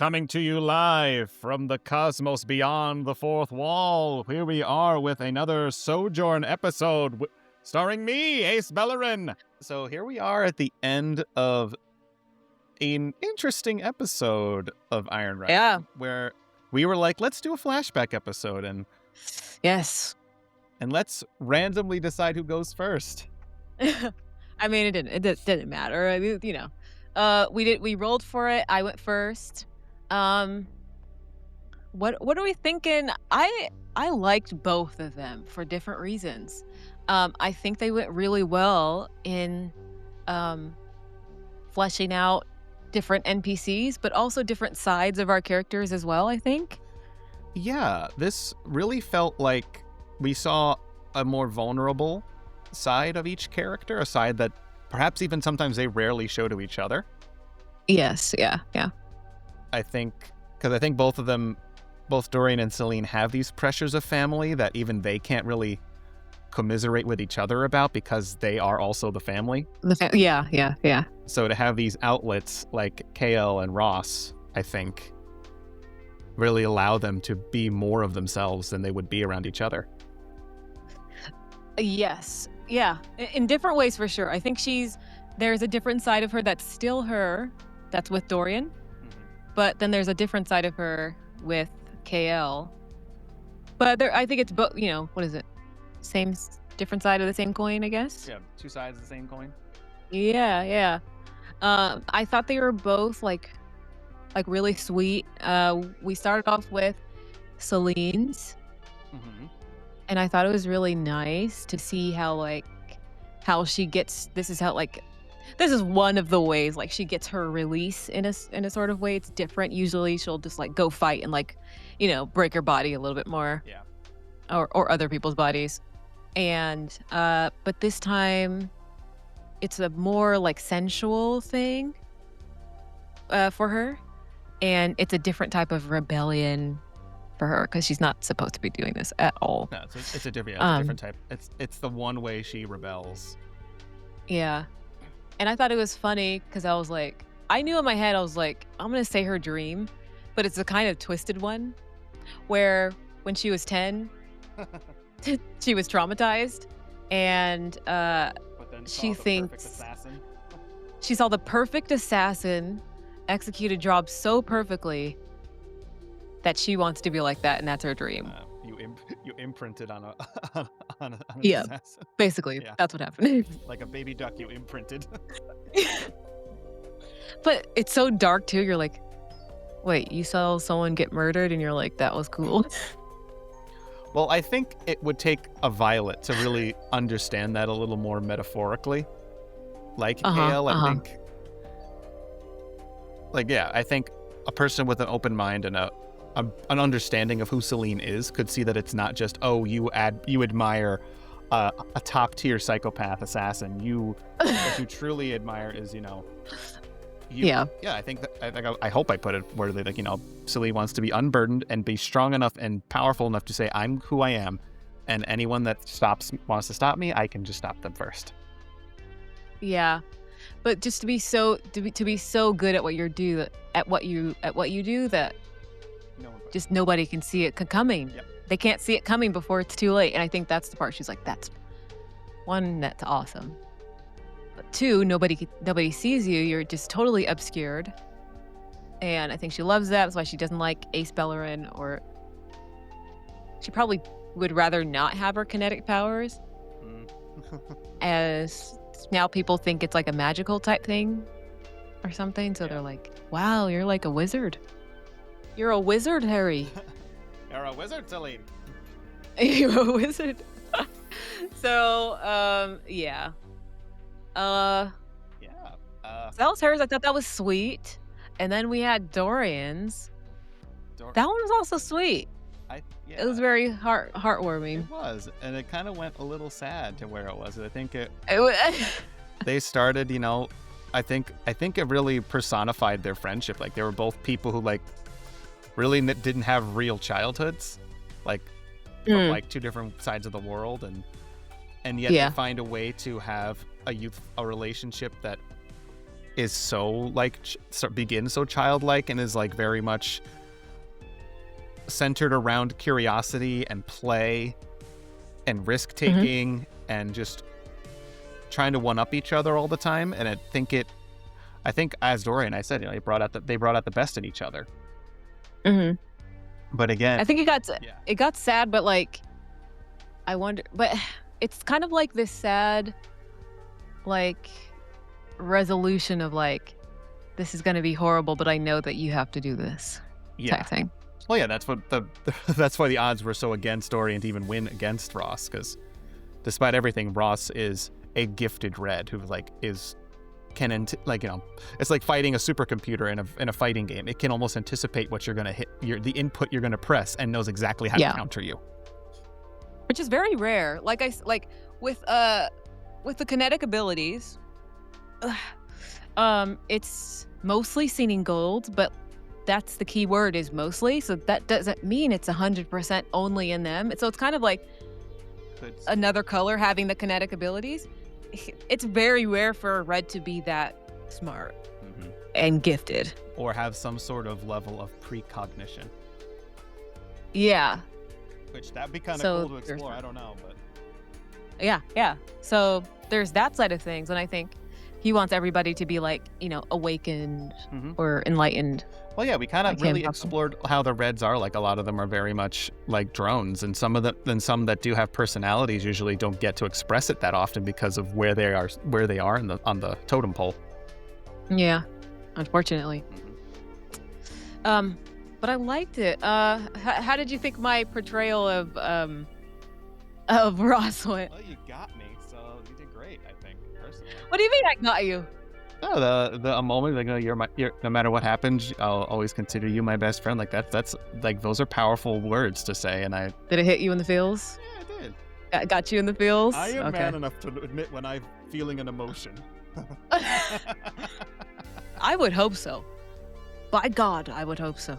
Coming to you live from the cosmos beyond the fourth wall. Here we are with another Sojourn episode starring me, Ace Bellerin. So here we are at the end of an interesting episode of Iron Rising. Yeah. Where we were like, let's do a flashback episode and Yes. let's randomly decide who goes first. I mean, it didn't matter. I mean, you know, we rolled for it. I went first. What are we thinking? I liked both of them for different reasons. I think they went really well in fleshing out different NPCs, but also different sides of our characters as well, I think. Yeah, this really felt like we saw a more vulnerable side of each character, a side that perhaps even sometimes they rarely show to each other. Yes, yeah. I think, because I think both of them, both Dorian and Selene, have these pressures of family that even they can't really commiserate with each other about because they are also the family. Yeah. So to have these outlets like KL and Ross, I think, really allow them to be more of themselves than they would be around each other. Yes. Yeah. In different ways, for sure. I think there's a different side of her that's still her, that's with Dorian. But then there's a different side of her with KL. But I think it's both, what is it? Different side of the same coin, I guess? Yeah, two sides of the same coin. Yeah. I thought they were both like really sweet. We started off with Selene's. Mm-hmm. And I thought it was really nice to see how she gets, this is one of the ways she gets her release in a sort of way. It's different. Usually she'll just go fight and break her body a little bit more. Yeah. Or other people's bodies. And but this time it's a more sensual thing for her. And it's a different type of rebellion for her because she's not supposed to be doing this at all. No, it's a different type. It's the one way she rebels. Yeah. And I thought it was funny because I was I knew in my head, I was I'm going to say her dream, but it's a kind of twisted one where when she was 10, she was traumatized and but then she thinks she saw the perfect assassin execute a job so perfectly that she wants to be like that, and that's her dream. You imprinted on a on an assassin. Basically, yeah. That's what happened. Like a baby duck, you imprinted. But it's so dark too. You're like, wait, you saw someone get murdered, and you're like, that was cool. Well, I think it would take a Violet to really understand that a little more metaphorically. Kale, I think. I think a person with an open mind and an understanding of who Selene is could see that it's not just, you admire a top tier psychopath assassin. What you truly admire is, Yeah. Yeah, I think that I hope I put it where Selene wants to be unburdened and be strong enough and powerful enough to say, I'm who I am, and anyone that wants to stop me, I can just stop them first. Yeah. But just to be so good at what you do that just nobody can see it coming. Yep. They can't see it coming before it's too late. And I think that's the part she's like, that's one, that's awesome. But two, nobody sees you. You're just totally obscured. And I think she loves that. That's why she doesn't like Ace Bellerin, or she probably would rather not have her kinetic powers. As now people think it's a magical type thing or something. So they're like, wow, you're like a wizard. You're a wizard, Harry. You're a wizard, Selene. You're a wizard. So, yeah. So that was hers. I thought that was sweet. And then we had Dorian's. That one was also sweet. It was very heartwarming. It was, and it kind of went a little sad to where it was. I think they started, I think it really personified their friendship. They were both people who really didn't have real childhoods, from two different sides of the world, and yet they find a way to have a relationship that is so like begins so childlike and is like very much centered around curiosity and play and risk taking and just trying to one up each other all the time. And I think as Dorian, I said, they brought out the best in each other. But again, I think it got sad, but like, I wonder, but it's kind of like this sad, like, resolution of like, this is going to be horrible, but I know that you have to do this type thing. Well, yeah, that's why the odds were so against Dorian to even win against Ross, because despite everything, Ross is a gifted red who it's like fighting a supercomputer in a fighting game. It can almost anticipate what you're gonna hit, the input you're gonna press, and knows exactly how to counter you, which is very rare. Like with the kinetic abilities, it's mostly seen gold, but that's the key word, is mostly. So that doesn't mean it's 100% only in them. So it's kind of like another color having the kinetic abilities. It's very rare for a red to be that smart and gifted, or have some sort of level of precognition. Yeah, which that'd be kind of cool to explore. I don't know, but yeah. So there's that side of things, and I think he wants everybody to be like, awakened or enlightened. Well, yeah, we kind of really explored how the reds are. Like, a lot of them are very much like drones, and some that do have personalities usually don't get to express it that often because of where they are on the totem pole. Yeah, unfortunately. But I liked it. How did you think my portrayal of Ross went? Well, you got me, so you did great, I think, personally. What do you mean I got you? Oh, a moment like, you're no matter what happens, I'll always consider you my best friend. Like that's like, those are powerful words to say. And did it hit you in the feels? Yeah, it did. Got you in the feels? I am man enough to admit when I'm feeling an emotion. I would hope so. By God, I would hope so.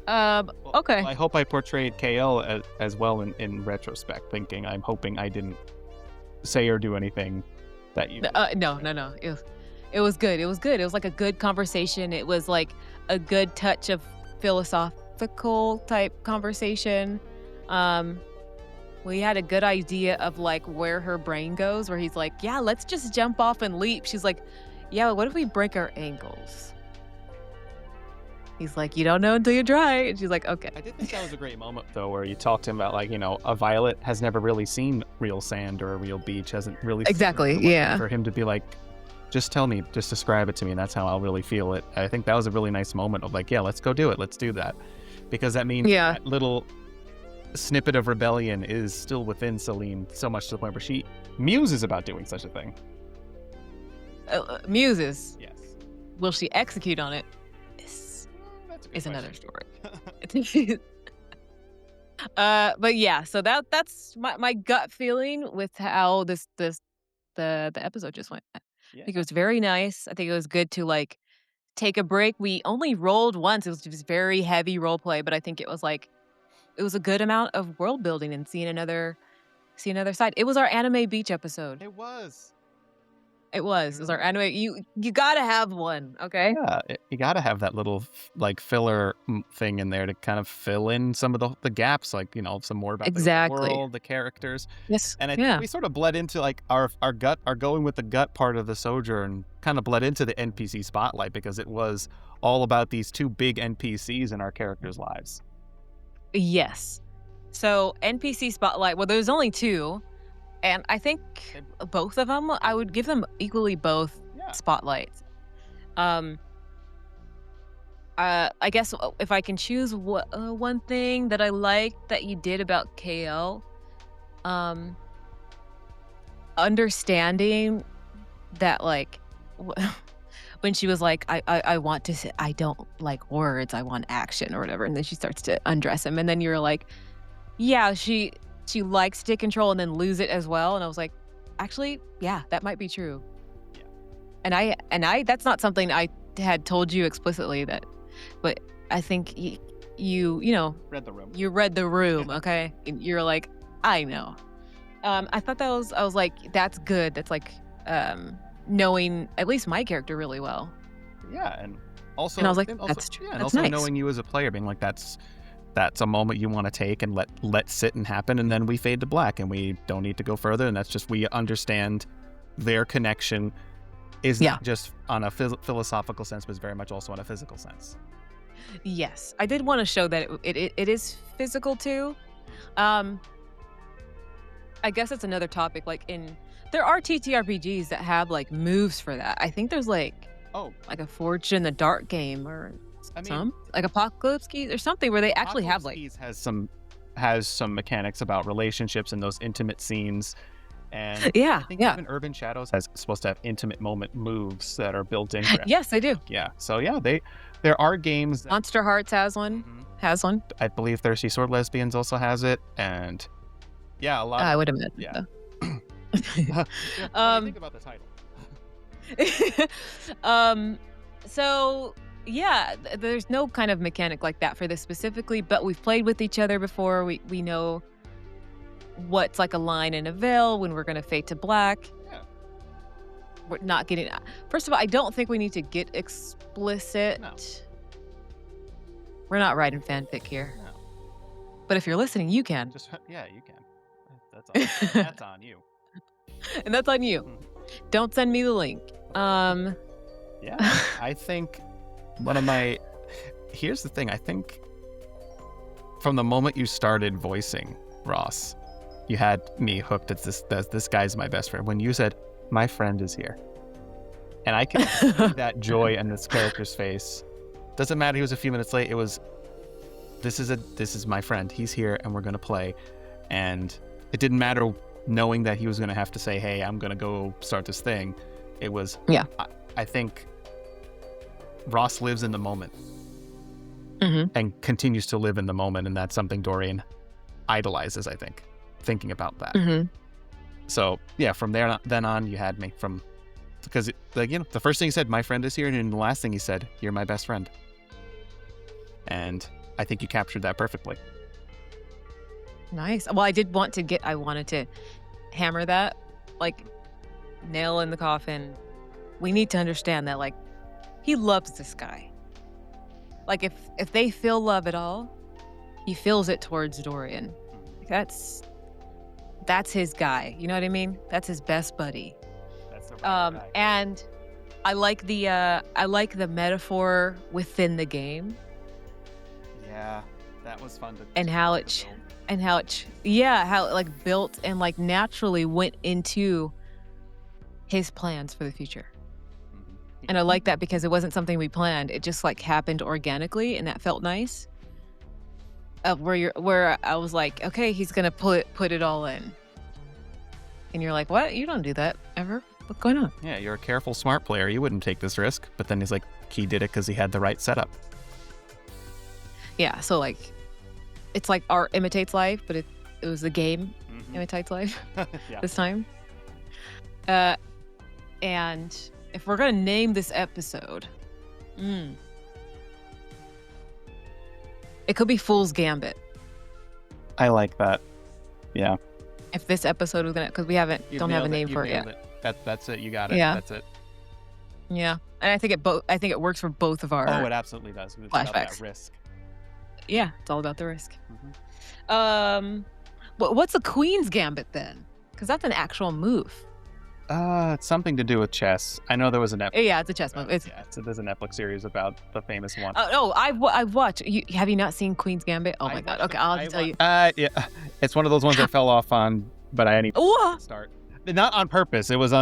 Okay. I hope I portrayed KL as well in retrospect, I'm hoping I didn't say or do anything that you... No. It was good. It was like a good conversation. It was like a good touch of philosophical type conversation. We had a good idea of like where her brain goes, where he's like, yeah, let's just jump off and leap. She's like, yeah, what if we break our ankles? He's like, you don't know until you try. And she's like, okay. I did think that was a great moment, though, where you talked to him about, like, a violet has never really seen real sand or a real beach, hasn't really exactly, seen yeah. For him to be like, just tell me, just describe it to me, and that's how I'll really feel it. I think that was a really nice moment of like, yeah, let's go do it. Let's do that. Because that means that little snippet of rebellion is still within Selene, so much to the point where she muses about doing such a thing. Muses? Yes. Will she execute on it? Is another story. But yeah, so that's my gut feeling with how the episode just went. I think it was very nice. I think it was good to like take a break. We only rolled once. It was just very heavy role play, but I think it was a good amount of world building and seeing another side. It was our anime beach episode. It was our anime. You gotta have one, okay? Yeah, you gotta have that little like filler thing in there to kind of fill in some of the gaps, like some more about the world, the characters. Yes, and I think we sort of bled into like our going with the gut part of the Sojourn, kind of bled into the NPC spotlight because it was all about these two big NPCs in our characters' lives. Yes. So NPC spotlight. Well, there's only two. And I think both of them, I would give them equally both spotlights. I guess if I can choose one thing that I liked that you did about KL, understanding that like when she was like, I want to say, I don't like words, I want action or whatever. And then she starts to undress him. And then you're like, yeah, she likes to take control and then lose it as well. And I was like, actually, yeah, that might be true. Yeah. And I that's not something I had told you explicitly but I think you read the room. You read the room, okay? And you're like, I know. I thought I was like, that's good. That's like knowing at least my character really well. Yeah, and also, and I was like, and also, that's true. yeah, and That's also nice. knowing you as a player, being like, that's a moment you want to take and let sit and happen, and then we fade to black, and we don't need to go further, and that's just, we understand their connection is not just on a philosophical sense, but it's very much also on a physical sense. Yes, I did want to show that it is physical too. I guess it's another topic. Like there are ttrpgs that have like moves for that. I think there's like a Forged in the Dark game, or like Apocalypse Keys or something, where they actually have like Keys has some mechanics about relationships and those intimate scenes. And I think even Urban Shadows is supposed to have intimate moment moves that are built in. Yes, they do. Yeah. So yeah, there are games. Monster Hearts has one. I believe Thirsty Sword Lesbians also has it, and yeah, a lot. I would imagine. Yeah. What do you think about the title? So yeah, there's no kind of mechanic like that for this specifically, but we've played with each other before. We know what's like a line in a veil when we're going to fade to black. Yeah. We're not getting... First of all, I don't think we need to get explicit. No. We're not writing fanfic here. No. But if you're listening, you can. Yeah, you can. That's on you. And that's on you. Don't send me the link. Yeah, I think here's the thing. I think from the moment you started voicing Ross, you had me hooked at this guy's my best friend. When you said, my friend is here. And I can see that joy in this character's face. Doesn't matter he was a few minutes late. It was, this is my friend. He's here and we're going to play. And it didn't matter knowing that he was going to have to say, hey, I'm going to go start this thing. It was, I think Ross lives in the moment and continues to live in the moment. And that's something Dorian idolizes, I think, thinking about that. So yeah, from then on, you had me because the first thing he said, my friend is here. And then the last thing he said, you're my best friend. And I think you captured that perfectly. Nice. Well, I wanted to hammer that, like, nail in the coffin. We need to understand that, like, he loves this guy. Like, if they feel love at all, he feels it towards Dorian. That's his guy. You know what I mean? That's his best buddy. That's the right guy. And I like the metaphor within the game. Yeah, that was fun how it like built and like naturally went into his plans for the future. And I like that because it wasn't something we planned. It just like happened organically, and that felt nice. Where I was like, okay, he's gonna put it all in, and you're like, what? You don't do that ever. What's going on? Yeah, you're a careful, smart player. You wouldn't take this risk. But then he's like, he did it because he had the right setup. Yeah, so like, it's like art imitates life, but it was the game imitates life this time. And if we're gonna name this episode, it could be Fool's Gambit. I like that. Yeah. If this episode was gonna, because we don't have a name for it yet. That's it. You got it. Yeah. That's it. Yeah, and I think it works for both of our. Oh, it absolutely does. It's flashbacks. About that risk. Yeah, it's all about the risk. What's a Queen's Gambit then? Because that's an actual move. It's something to do with chess. I know there was a Netflix. Yeah, it's a chess move. So there's a Netflix series about the famous one. I've watched. Have you not seen Queen's Gambit? Oh my god. Okay, I'll tell you. Yeah, it's one of those ones I fell off on, but I didn't even start. Not on purpose. It was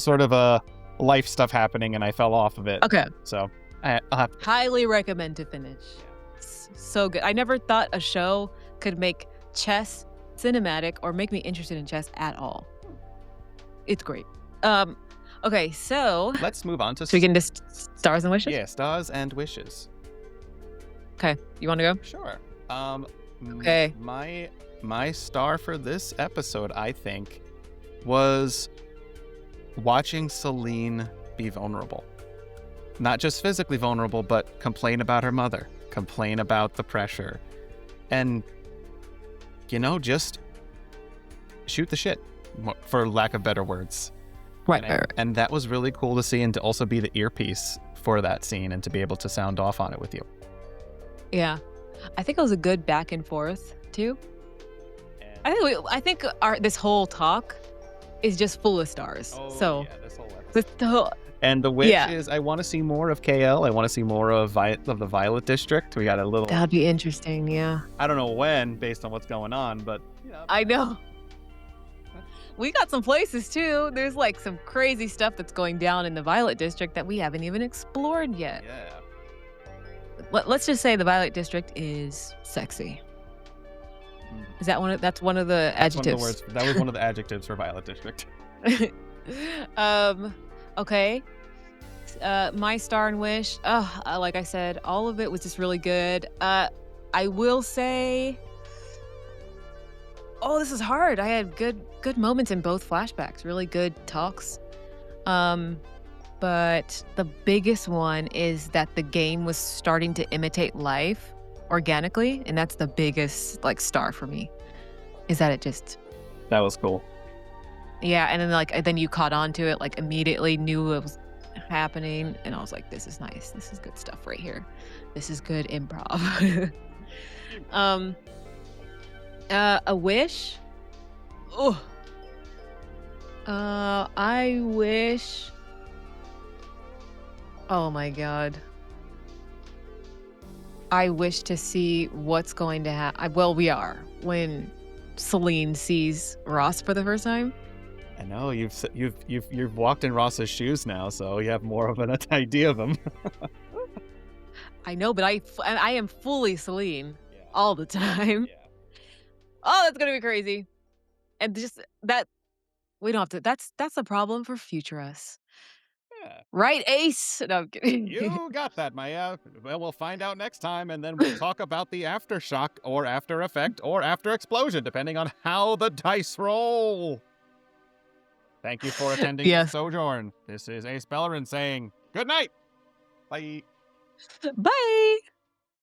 sort of a life stuff happening, and I fell off of it. Okay. So I'll have to... Highly recommend to finish. It's so good. I never thought a show could make chess cinematic or make me interested in chess at all. It's great. Okay, so let's move on to. So we get into Stars and Wishes? Yeah, Stars and Wishes. Okay, you want to go? Sure. Okay. My star for this episode, I think, was watching Selene be vulnerable. Not just physically vulnerable, but complain about her mother, complain about the pressure, and just shoot the shit, for lack of better words. And that was really cool to see, and to also be the earpiece for that scene and to be able to sound off on it with you. Yeah. I think it was a good back and forth too. I think this whole talk is just full of stars. Yeah, this whole and the wish is I want to see more of KL. I want to see more of the Violet District. We got a little. That'd be interesting. Yeah. I don't know when, based on what's going on, but I know. We got some places too. There's like some crazy stuff that's going down in the Violet District that we haven't even explored yet. Yeah. Let's just say the Violet District is sexy. Is that that's one of the adjectives? One of the words. That was one of the adjectives for Violet District. Okay. My star and wish. Like I said, all of it was just really good. I will say, this is hard. I had good moments in both flashbacks. Really good talks. But the biggest one is that the game was starting to imitate life organically, and that's the biggest star for me. Is that it just that was cool. Yeah, and then then you caught on to it, immediately knew it was happening, and I was like, this is nice. This is good stuff right here. This is good improv. A wish? I wish. Oh my god. I wish to see what's going to happen. Well, we are when Selene sees Ross for the first time. I know you've walked in Ross's shoes now, so you have more of an idea of him. I know, but I am fully Selene all the time. Yeah. Oh, that's gonna be crazy, and just that we don't have to. That's a problem for future us. Yeah. Right, Ace? No, I'm kidding. You got that, Maya. Well, we'll find out next time, and then we'll talk about the aftershock or after effect or after explosion, depending on how the dice roll. Thank you for attending Sojourn. This is Ace Bellerin saying good night. Bye. Bye.